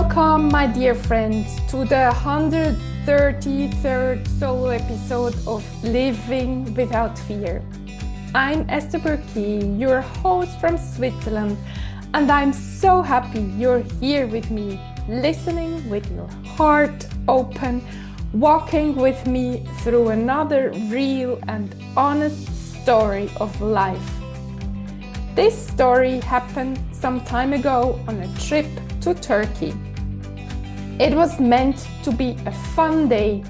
Welcome, my dear friends, to the 133rd solo episode of Living Without Fear. I'm Esther Buerki, your host from Switzerland, and I'm so happy you're here with me, listening with your heart open, walking with me through another real and honest story of life. This story happened some time ago on a trip to Turkey. It was meant to be a fun day,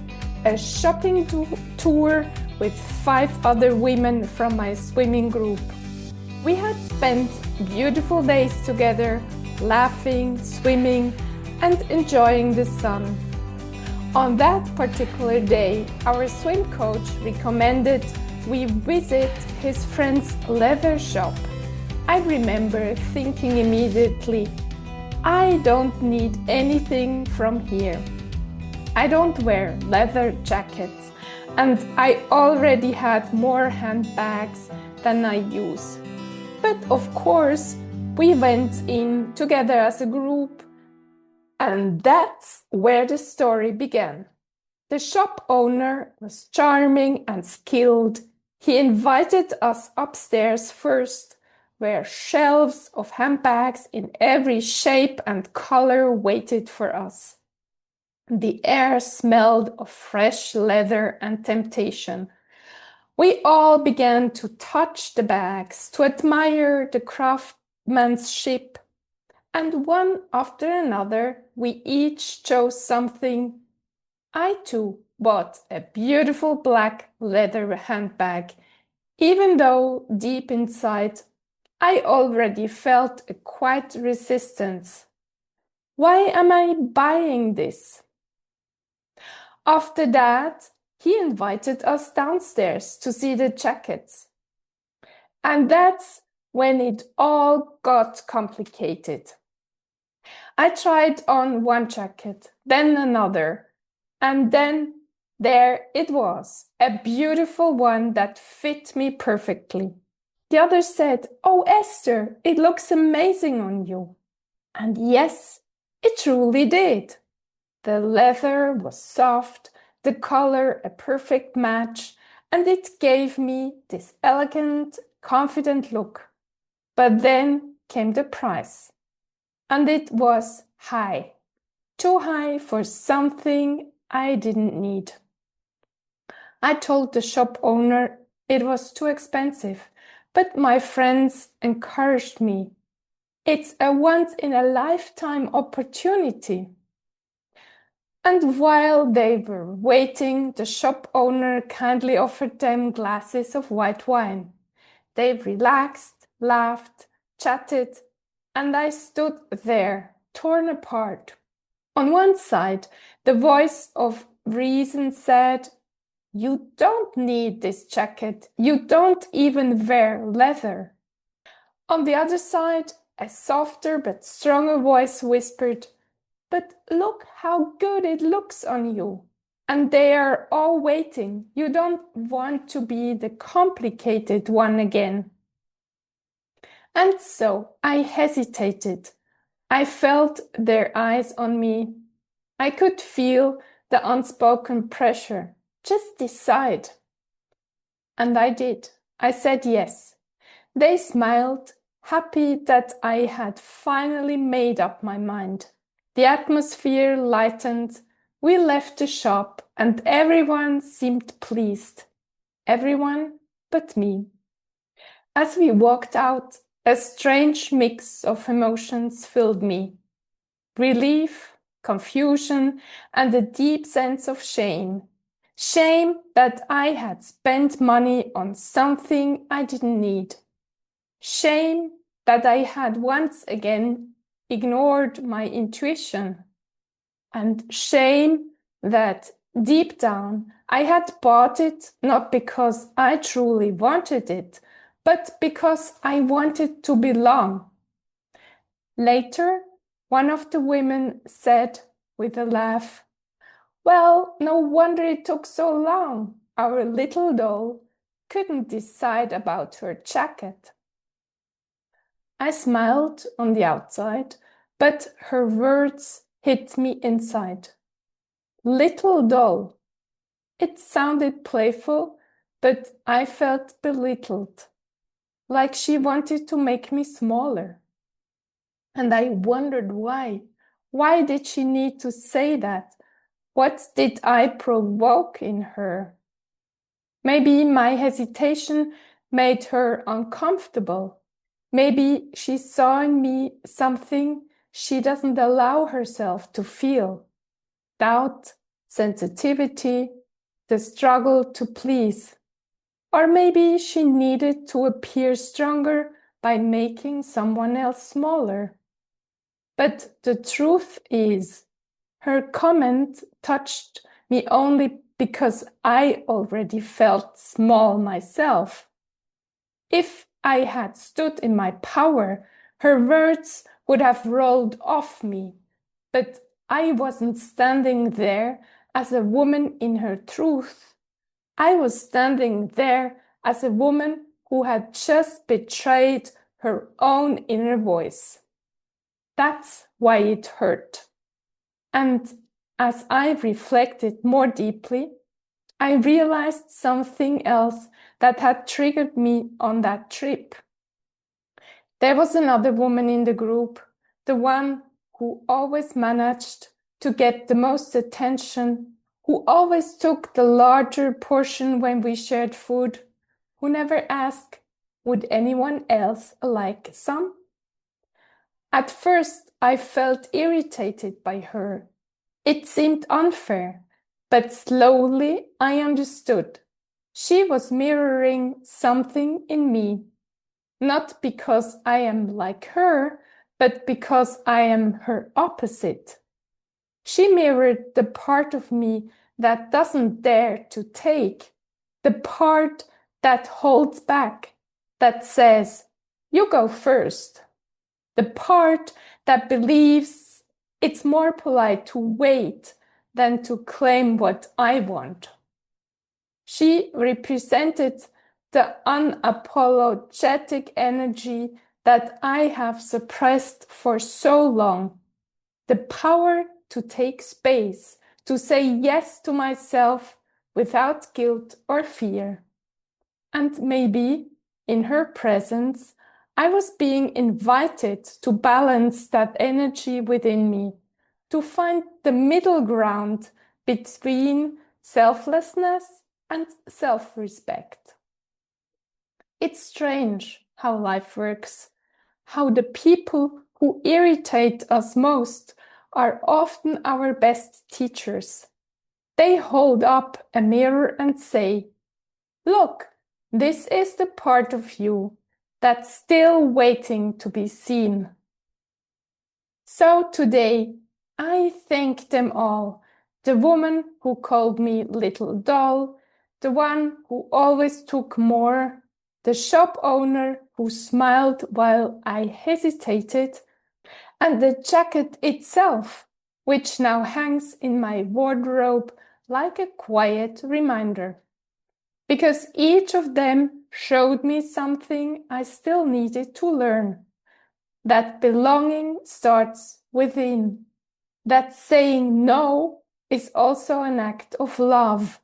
a shopping tour with 5 other women from my swimming group. We had spent beautiful days together, laughing, swimming, and enjoying the sun. On that particular day, our swim coach recommended we visit his friend's leather shop. I remember thinking immediately, I don't need anything from here. I don't wear leather jackets, and I already had more handbags than I use. But of course, we went in together as a group, and that's where the story began. The shop owner was charming and skilled. He invited us upstairs first, where shelves of handbags in every shape and color waited for us. The air smelled of fresh leather and temptation. We all began to touch the bags, to admire the craftsmanship, and one after another, we each chose something. I too bought a beautiful black leather handbag, even though deep inside I already felt a quiet resistance. Why am I buying this? After that, he invited us downstairs to see the jackets. And that's when it all got complicated. I tried on one jacket, then another, and then there it was, a beautiful one that fit me perfectly. The other said, "Oh, Esther, it looks amazing on you." And yes, it truly did. The leather was soft, the color a perfect match, and it gave me this elegant, confident look. But then came the price. And it was high. Too high for something I didn't need. I told the shop owner it was too expensive. But my friends encouraged me. It's a once-in-a-lifetime opportunity. And while they were waiting, the shop owner kindly offered them glasses of white wine. They relaxed, laughed, chatted, and I stood there, torn apart. On one side, the voice of reason said, "You don't need this jacket. You don't even wear leather." On the other side, a softer but stronger voice whispered, "But look how good it looks on you. And they are all waiting. You don't want to be the complicated one again." And so I hesitated. I felt their eyes on me. I could feel the unspoken pressure. Just decide. And I did. I said yes. They smiled, happy that I had finally made up my mind. The atmosphere lightened. We left the shop and everyone seemed pleased. Everyone but me. As we walked out, a strange mix of emotions filled me. Relief, confusion, and a deep sense of shame. Shame that I had spent money on something I didn't need. Shame that I had once again ignored my intuition. And shame that deep down I had bought it not because I truly wanted it, but because I wanted to belong. Later, one of the women said with a laugh, "Well, no wonder it took so long. Our little doll couldn't decide about her jacket." I smiled on the outside, but her words hit me inside. Little doll. It sounded playful, but I felt belittled, like she wanted to make me smaller. And I wondered why. Why did she need to say that? What did I provoke in her? Maybe my hesitation made her uncomfortable. Maybe she saw in me something she doesn't allow herself to feel. Doubt, sensitivity, the struggle to please. Or maybe she needed to appear stronger by making someone else smaller. But the truth is, her comment touched me only because I already felt small myself. If I had stood in my power, her words would have rolled off me. But I wasn't standing there as a woman in her truth. I was standing there as a woman who had just betrayed her own inner voice. That's why it hurt. And as I reflected more deeply, I realized something else that had triggered me on that trip. There was another woman in the group, the one who always managed to get the most attention, who always took the larger portion when we shared food, who never asked, would anyone else like some? At first, I felt irritated by her. It seemed unfair, but slowly I understood. She was mirroring something in me, not because I am like her, but because I am her opposite. She mirrored the part of me that doesn't dare to take, the part that holds back, that says, you go first, the part that believes it's more polite to wait than to claim what I want. She represented the unapologetic energy that I have suppressed for so long, the power to take space, to say yes to myself without guilt or fear. And maybe in her presence, I was being invited to balance that energy within me, to find the middle ground between selflessness and self-respect. It's strange how life works, how the people who irritate us most are often our best teachers. They hold up a mirror and say, look, this is the part of you that's still waiting to be seen. So today, I thank them all. The woman who called me little doll, the one who always took more, the shop owner who smiled while I hesitated, and the jacket itself, which now hangs in my wardrobe like a quiet reminder. Because each of them showed me something I still needed to learn. That belonging starts within. That saying no is also an act of love.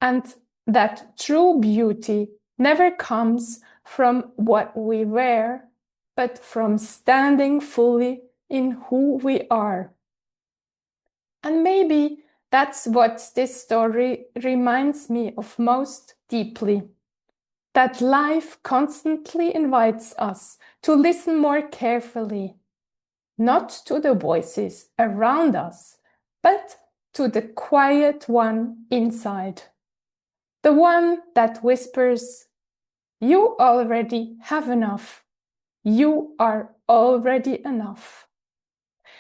And that true beauty never comes from what we wear, but from standing fully in who we are. And maybe that's what this story reminds me of most deeply. That life constantly invites us to listen more carefully, not to the voices around us, but to the quiet one inside. The one that whispers, you already have enough. You are already enough.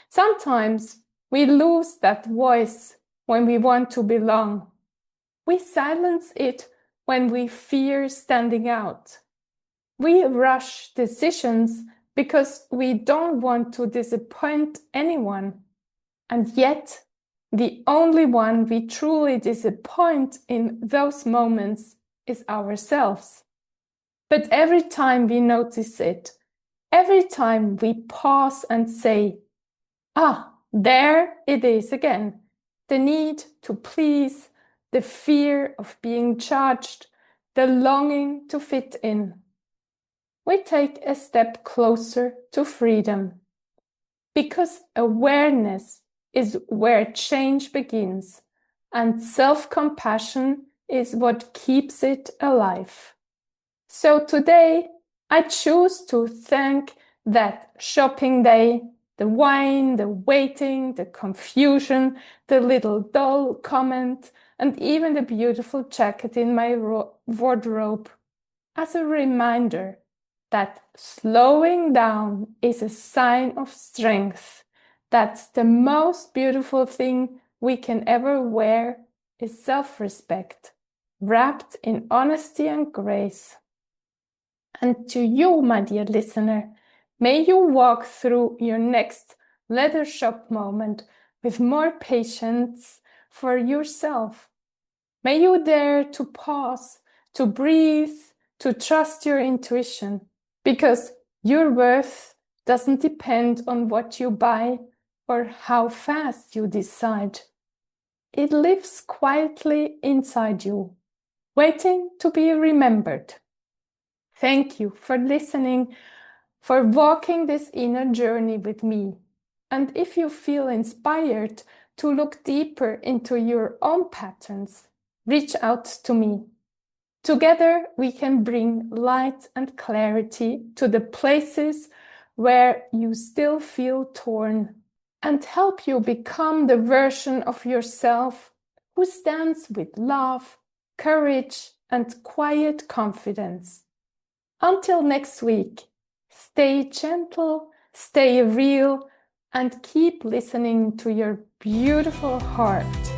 Sometimes we lose that voice when we want to belong. We silence it when we fear standing out. We rush decisions because we don't want to disappoint anyone. And yet, the only one we truly disappoint in those moments is ourselves. But every time we notice it, every time we pause and say, ah, There it is again, the need to please, the fear of being judged, the longing to fit in. We take a step closer to freedom, because awareness is where change begins, and self-compassion is what keeps it alive. So today, I choose to thank that shopping day, the wine, the waiting, the confusion, the little dull comment, and even the beautiful jacket in my wardrobe, as a reminder that slowing down is a sign of strength. That's the most beautiful thing we can ever wear is self-respect, wrapped in honesty and grace. And to you, my dear listener, may you walk through your next leather shop moment with more patience for yourself. May you dare to pause, to breathe, to trust your intuition, because your worth doesn't depend on what you buy or how fast you decide. It lives quietly inside you, waiting to be remembered. Thank you for listening, for walking this inner journey with me. And if you feel inspired to look deeper into your own patterns, reach out to me. Together, we can bring light and clarity to the places where you still feel torn and help you become the version of yourself who stands with love, courage, and quiet confidence. Until next week, stay gentle, stay real, and keep listening to your beautiful heart.